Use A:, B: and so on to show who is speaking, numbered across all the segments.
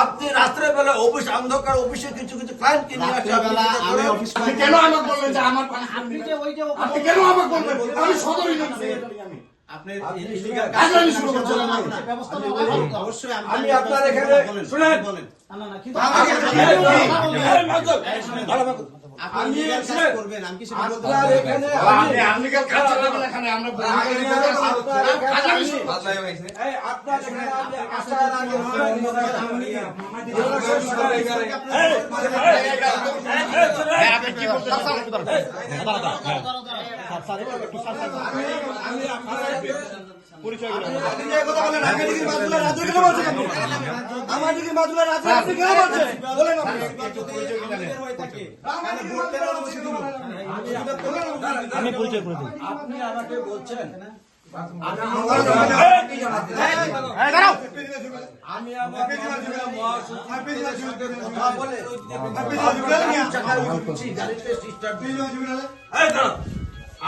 A: আপনি রাত্রে বেলা অফিস অন্ধকার অফিসে কিছু কিছু ক্লায়েন্টকে নিয়ে আসছেন।
B: কেন আমাকে বললেন যে আমার আপনি কেন আমাকে বললেন? আমি সদর
A: আমি আপনার এখানে শুনেন
B: আপনি করবেন আমি কি সেটা বলতে
A: আপনার এখানে
B: আপনি কাজ চালাবেন এখানে আমরা
C: আমি পরিচয় করে দিই।
A: আপনি আমাকে বলছেন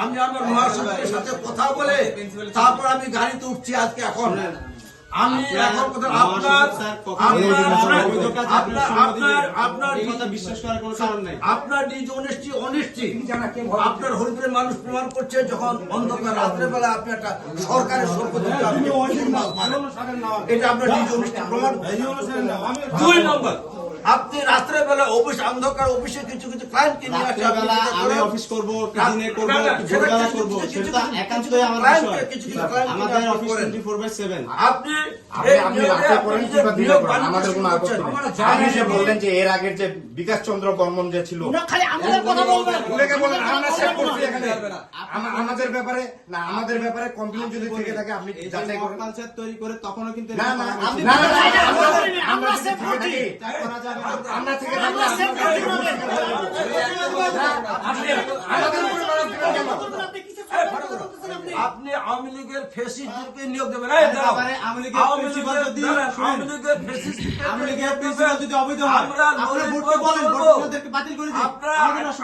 A: আমি আমার মহাসচিবের সাথে কথা বলে তারপর আমি গাড়িতে উঠছি আজকে এখন আমি এখন কথা আপনার
B: বিশ্বাস করার কোনো কারণ নাই।
A: আপনার নিজ অনেস্টি আপনার হরিপুরের মানুষ প্রমাণ করছে যখন অন্ধকার রাত্রে বেলা আপনি একটা সরকারের সম্পত্তি এটা আপনার নিজ অনেস্টি প্রমাণ। 2 নম্বর আপনি রাত্রে বেলা অফিস অন্ধকার অফিসে কিছু কিছু ক্লায়েন্টকে নিয়ে আসছেন।
B: আমি অফিস করব, দিনে করব, ভোরবেলা করব, সেটা একান্তই আমার বিষয়। আমাদের অফিস 24/7।
A: আপনি
D: আমাদের কোনো আপত্তি নেই। আপনি যে বললেন যে এর আগের যে বিকাশ চন্দ্র বর্মন যে ছিল আমাদের ব্যাপারে না, আমাদের ব্যাপারে কমপ্লেন যদি থেকে থাকে আপনি যাচাই করুন।
B: কালচার তৈরি করে তখনও কিন্তু
D: আমরা থেকে
A: আপনি আওয়ামী লীগের ফেসিস্টদেরকে নিয়োগ দেবেন।
B: আওয়ামী লীগের প্রিন্সিপাল যদি অবৈধ হয় আপনারা ভোটকে বলেন, ভোটকে বাতিল করে দিন।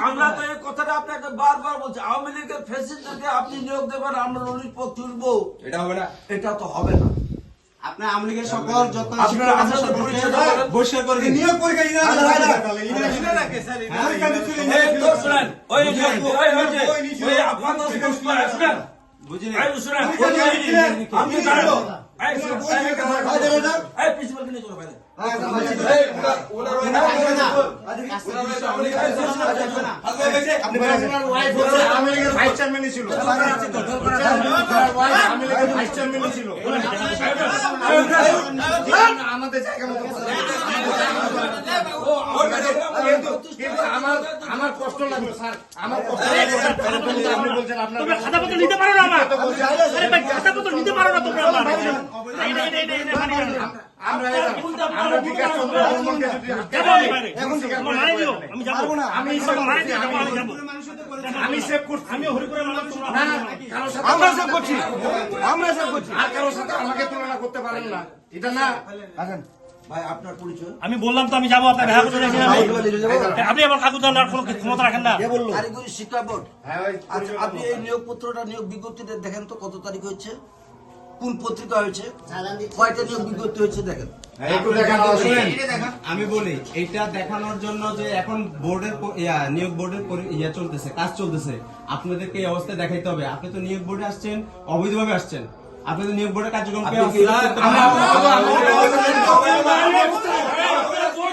A: আমরা তো এই কথাটা আপনাকে বারবার বলছি, আওয়ামী লীগের ফেসিস্টদেরকে আপনি নিয়োগ দেবেন, আমরা নলির পথ তুলবো।
B: এটা হবে না,
A: এটা তো হবে না।
B: আপনার আওয়ামী লীগের সকল যত বহিষ্কার করে দিন। নিয়োগ পরীক্ষা বুঝলেন?
D: ভাইস চেয়ারম্যান ছিল আমাদের জায়গা মতো আমার কষ্ট লাগবে স্যার, আমার কষ্ট লাগবে। আপনি বলছেন আপনার
C: খাতাপত্র নিতে পারো না, খাতাপত্র নিতে পারো না তোমরা।
D: আমরা বিকাশ চন্দ্র বর্মনকে আমি সেভ করছি, আমি হরিপুরের মানুষ আমরা সেভ করছি, আর কারোর সাথে আমাকে তুলনা করতে পারেন না, এটা না।
A: ভাই আপনার পরিচয়?
C: আমি বললাম তো আমি যাবো, আপনার দেখা করতে আপনি আমার কাগজ দেওয়ার কোনো ক্ষমতা রাখেন না।
A: কারিগরি শিক্ষা বোর্ড। আচ্ছা, আপনি এই নিয়োগ পত্রটা নিয়োগ বিজ্ঞপ্তিটা দেখেন তো কত তারিখ হয়েছে, কোন পত্রিকা হয়েছে, কয়টা নিয়োগ বিজ্ঞপ্তি হয়েছে দেখেন।
B: আমি বলি এটা দেখানোর জন্য যে এখন বোর্ডের নিয়োগ বোর্ডের চলতেছে, কাজ চলতেছে, আপনাদেরকে এই অবস্থা দেখাইতে হবে। আপনি তো নিয়োগ বোর্ডে আসছেন, অবৈধভাবে আসছেন, আপনি তো নিয়োগ বোর্ডের কার্যক্রমকে
C: ভাই